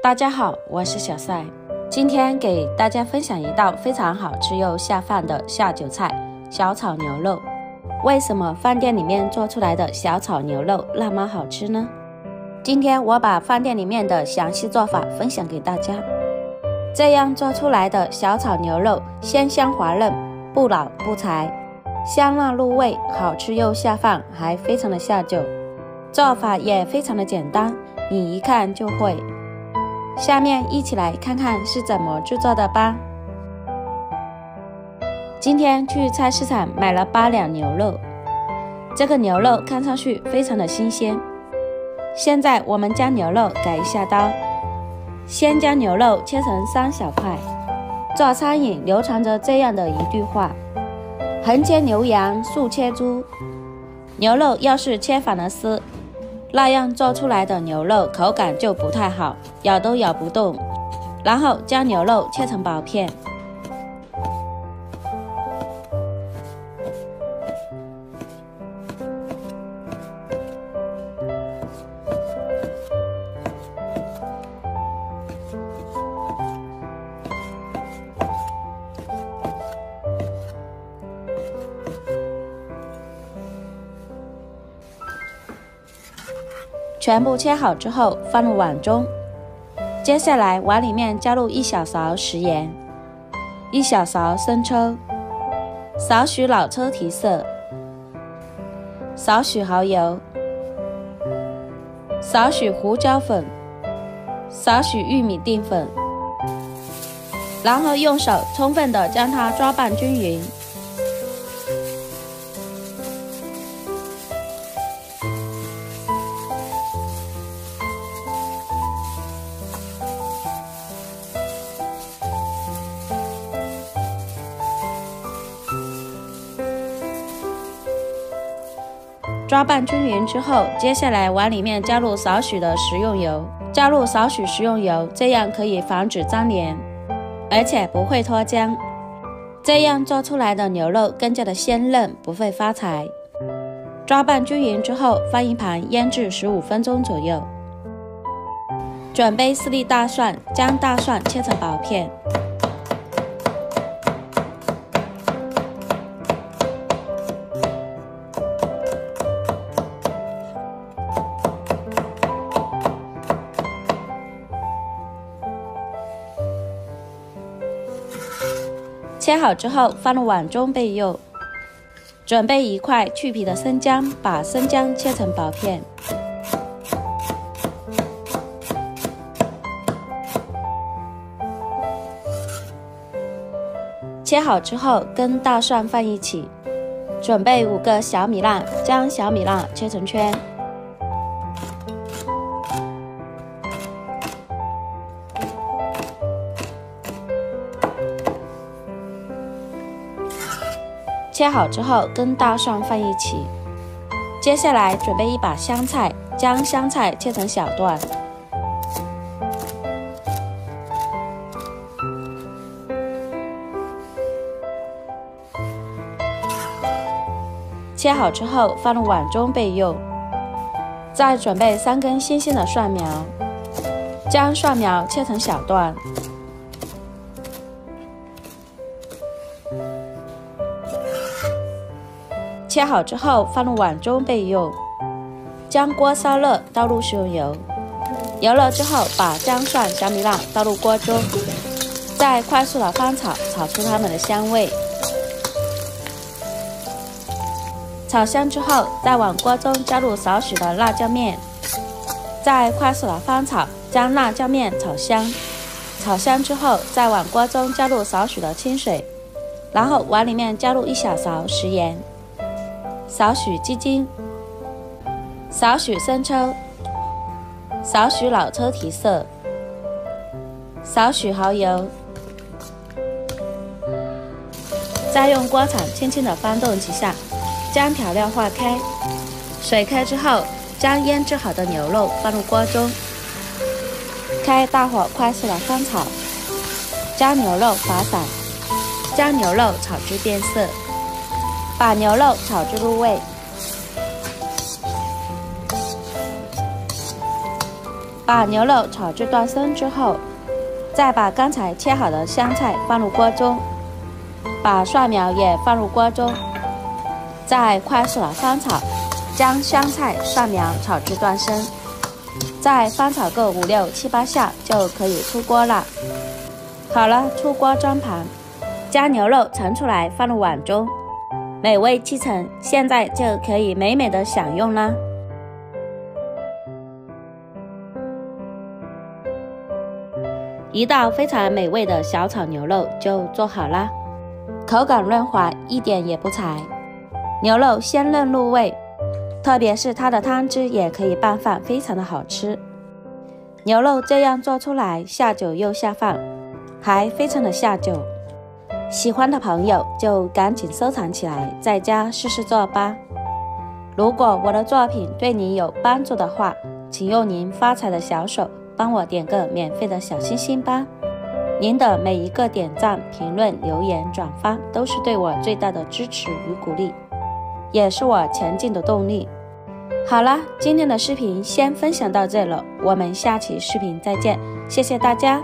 大家好，我是小赛，今天给大家分享一道非常好吃又下饭的下酒菜——小炒牛肉。为什么饭店里面做出来的小炒牛肉那么好吃呢？今天我把饭店里面的详细做法分享给大家。这样做出来的小炒牛肉鲜香滑嫩，不老不柴，香辣入味，好吃又下饭，还非常的下酒。做法也非常的简单，你一看就会。下面一起来看看是怎么制作的吧。今天去菜市场买了8两牛肉，这个牛肉看上去非常的新鲜。现在我们将牛肉改一下刀，先将牛肉切成3小块。做餐饮流传着这样的一句话：横切牛羊，竖切猪。牛肉要是切反了丝，那样做出来的牛肉口感就不太好，咬都咬不动。然后将牛肉切成薄片，全部切好之后放入碗中。接下来碗里面加入1小勺食盐，1小勺生抽，少许老抽提色，少许蚝油，少许胡椒粉，少许玉米淀粉，然后用手充分的将它抓拌均匀。抓拌均匀之后，接下来碗里面加入少许的食用油，这样可以防止粘连，而且不会脱浆，这样做出来的牛肉更加的鲜嫩，不会发柴。抓拌均匀之后，放一旁腌制15分钟左右。准备4粒大蒜，将大蒜切成薄片。切好之后放入碗中备用。准备1块去皮的生姜，把生姜切成薄片。切好之后跟大蒜放一起。准备5个小米辣，将小米辣切成圈。切好之后跟大蒜放一起。接下来准备1把香菜，将香菜切成小段。切好之后放入碗中备用。再准备3根新鲜的蒜苗，将蒜苗切成小段。切好之后放入碗中备用。将锅烧热，倒入食用油，油热之后把姜蒜、小米辣倒入锅中，再快速的翻炒，炒出它们的香味。炒香之后，再往锅中加入少许的辣椒面，再快速的翻炒，将辣椒面炒香。炒香之后，再往锅中加入少许的清水，然后碗里面加入1小勺食盐，少许鸡精，少许生抽，少许老抽提色，少许蚝油，再用锅铲轻轻的翻动几下，将调料化开。水开之后，将腌制好的牛肉放入锅中，开大火快速的翻炒，将牛肉打散，将牛肉炒至变色，把牛肉炒至入味。把牛肉炒至断生之后，再把刚才切好的香菜放入锅中，把蒜苗也放入锅中，再快速的翻炒，将香菜、蒜苗炒至断生，再翻炒个5、6、7、8下就可以出锅了。好了，出锅装盘，将牛肉盛出来放入碗中，美味继承，现在就可以美美的享用啦。一道非常美味的小炒牛肉就做好啦，口感润滑，一点也不柴，牛肉鲜嫩入味，特别是它的汤汁也可以拌饭，非常的好吃。牛肉这样做出来，下酒又下饭，还非常的下酒。喜欢的朋友就赶紧收藏起来，在家试试做吧。如果我的作品对你有帮助的话，请用您发财的小手帮我点个免费的小心心吧。您的每一个点赞、评论、留言、转发都是对我最大的支持与鼓励，也是我前进的动力。好了，今天的视频先分享到这了，我们下期视频再见，谢谢大家。